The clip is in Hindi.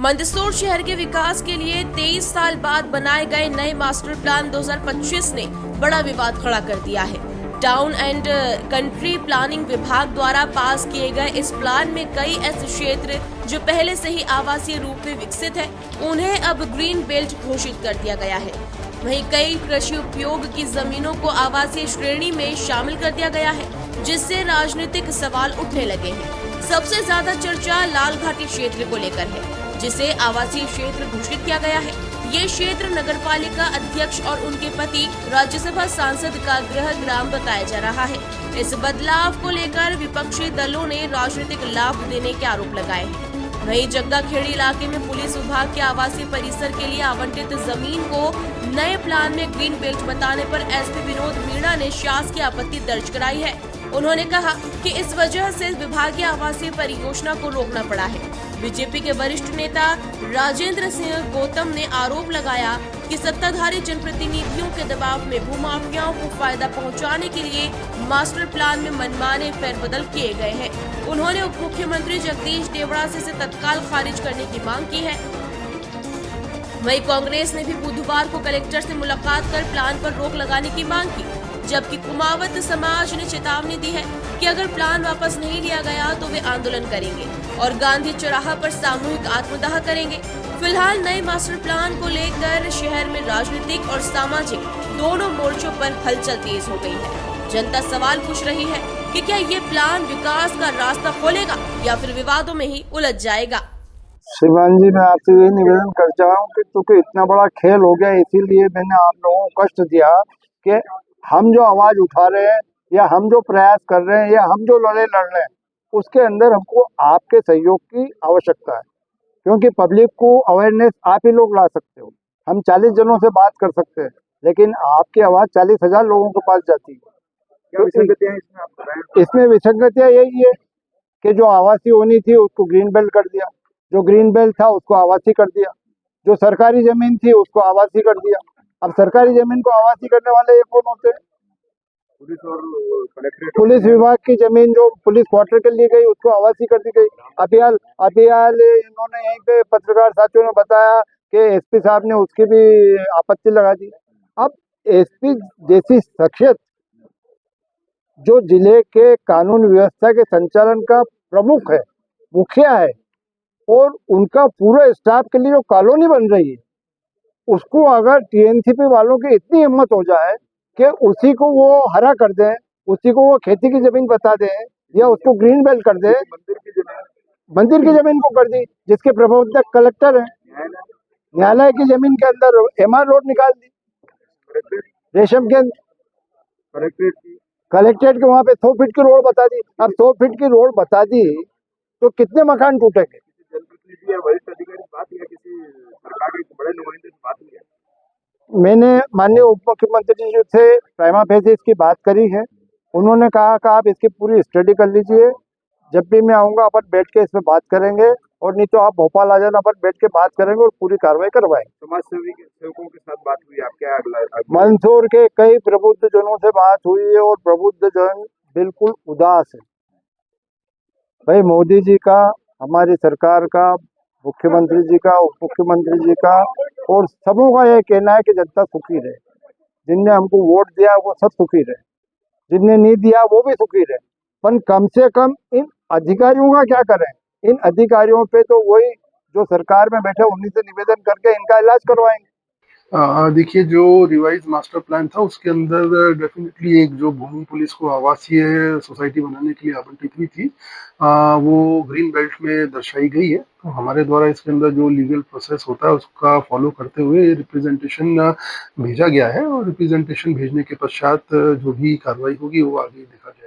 मंदसौर शहर के विकास के लिए 23 साल बाद बनाए गए नए मास्टर प्लान 2025 ने बड़ा विवाद खड़ा कर दिया है। टाउन एंड कंट्री प्लानिंग विभाग द्वारा पास किए गए इस प्लान में कई ऐसे क्षेत्र जो पहले से ही आवासीय रूप में विकसित है, उन्हें अब ग्रीन बेल्ट घोषित कर दिया गया है। वहीं कई कृषि उपयोग की जमीनों को आवासीय श्रेणी में शामिल कर दिया गया है, जिससे राजनीतिक सवाल उठने लगे हैं। सबसे ज्यादा चर्चा लाल घाटी क्षेत्र को लेकर है, जिसे आवासीय क्षेत्र घोषित किया गया है। ये क्षेत्र नगरपालिका अध्यक्ष और उनके पति राज्यसभा सांसद का गृह ग्राम बताया जा रहा है। इस बदलाव को लेकर विपक्षी दलों ने राजनीतिक लाभ देने के आरोप लगाए हैं। वहीं जग्गा खेड़ी इलाके में पुलिस विभाग के आवासीय परिसर के लिए आवंटित जमीन को नए प्लान में ग्रीन बेल्ट बताने पर एसपी विनोद मीणा ने शासकीय आपत्ति दर्ज कराई है। उन्होंने कहा कि इस वजह से विभागीय आवासीय परियोजना को रोकना पड़ा है। बीजेपी के वरिष्ठ नेता राजेंद्र सिंह गौतम ने आरोप लगाया कि सत्ताधारी जनप्रतिनिधियों के दबाव में भूमाफियाओं को फायदा पहुंचाने के लिए मास्टर प्लान में मनमाने फेरबदल किए गए हैं। उन्होंने उप मुख्यमंत्री जगदीश देवड़ा से इसे तत्काल खारिज करने की मांग की है। वहीं कांग्रेस ने भी बुधवार को कलेक्टर से मुलाकात कर प्लान पर रोक लगाने की मांग की, जबकि कुमावत समाज ने चेतावनी दी है कि अगर प्लान वापस नहीं लिया गया तो वे आंदोलन करेंगे और गांधी चौराहा पर सामूहिक आत्मदाह करेंगे। फिलहाल नए मास्टर प्लान को लेकर शहर में राजनीतिक और सामाजिक दोनों मोर्चों पर हलचल तेज हो गई है। जनता सवाल पूछ रही है कि क्या ये प्लान विकास का रास्ता खोलेगा या फिर विवादों में ही उलझ जाएगा। शिवान जी, मैं आपसे यही निवेदन करता हूँ कि क्योंकि इतना बड़ा खेल हो गया, इसीलिए मैंने आप लोगों को कष्ट दिया कि हम जो आवाज उठा रहे हैं या हम जो प्रयास कर रहे हैं या हम जो लड़ाई लड़ रहे हैं, उसके अंदर हमको आपके सहयोग की आवश्यकता है, क्योंकि पब्लिक को अवेयरनेस आप ही लोग ला सकते हो। हम 40 जनों से बात कर सकते हैं, लेकिन आपकी आवाज 40,000 लोगों के पास जाती है। क्या विसंगतियां इसमें आप बताएं? इसमें विसंगतियां यही है कि जो आवासीय होनी थी उसको ग्रीन बेल्ट कर दिया, जो ग्रीन बेल्ट था उसको आवासीय कर दिया, जो सरकारी जमीन थी उसको आवासीय कर दिया। अब सरकारी जमीन को आवासीय करने वाले ये कौन होते हैं? पुलिस और कलेक्ट्रेट। पुलिस विभाग की जमीन जो पुलिस क्वार्टर के लिए गई उसको आवासीय कर दी गई। अभियाल इन्होंने यहीं पे पत्रकार साथियों ने बताया कि एसपी साहब ने उसकी भी आपत्ति लगा दी। अब एसपी जैसी शख्सियत जो जिले के कानून व्यवस्था के संचालन का प्रमुख है, मुखिया है, और उनका पूरा स्टाफ के लिए जो कॉलोनी बन रही है, उसको अगर टीएनसीपी वालों की इतनी हिम्मत हो जाए कि उसी को वो हरा कर दें, उसी को वो खेती की जमीन बता दें या उसको ग्रीन बेल्ट कर दें। मंदिर की जमीन को कर दी, जिसके प्रबंधक कलेक्टर है। न्यायालय की जमीन के अंदर एमआर रोड निकाल दी, रेशम के कलेक्ट्रेट के वहां पे 100 फीट की रोड बता दी। अब 100 फीट की रोड बता दी तो कितने मकान टूटेंगे? मैंने माननीय उप मुख्यमंत्री जी से प्राइमा फेसी इसकी बात करी है। उन्होंने कहा कि आप इसकी पूरी स्टडी कर लीजिए, जब भी मैं आऊंगा अपन बैठ के इसमें बात करेंगे, और नहीं तो आप भोपाल आ जाना, अपन बैठ के बात करेंगे और पूरी कार्रवाई करवाएंगे। समाज सेवकों के साथ बात हुई, आप क्या मंदसौर के कई प्रबुद्ध जनों से बात हुई है और प्रबुद्ध जन बिल्कुल उदास है। भाई मोदी जी का, हमारी सरकार का, मुख्यमंत्री जी का, उप मुख्यमंत्री जी का और सबों का यह कहना है कि जनता सुखी रहे। जिनने हमको वोट दिया वो सब सुखी रहे, जिनने नहीं दिया वो भी सुखी रहे। पर कम से कम इन अधिकारियों का क्या करें? इन अधिकारियों पे तो वही जो सरकार में बैठे उन्हीं से निवेदन करके इनका इलाज करवाएंगे। देखिए, जो रिवाइज मास्टर प्लान था उसके अंदर डेफिनेटली एक जो भूमि पुलिस को आवासीय सोसाइटी बनाने के लिए आवंटित हुई थी, वो ग्रीन बेल्ट में दर्शाई गई है। तो हमारे द्वारा इसके अंदर जो लीगल प्रोसेस होता है उसका फॉलो करते हुए रिप्रेजेंटेशन भेजा गया है, और रिप्रेजेंटेशन भेजने के पश्चात जो भी कार्रवाई होगी वो आगे देखा जाएगा।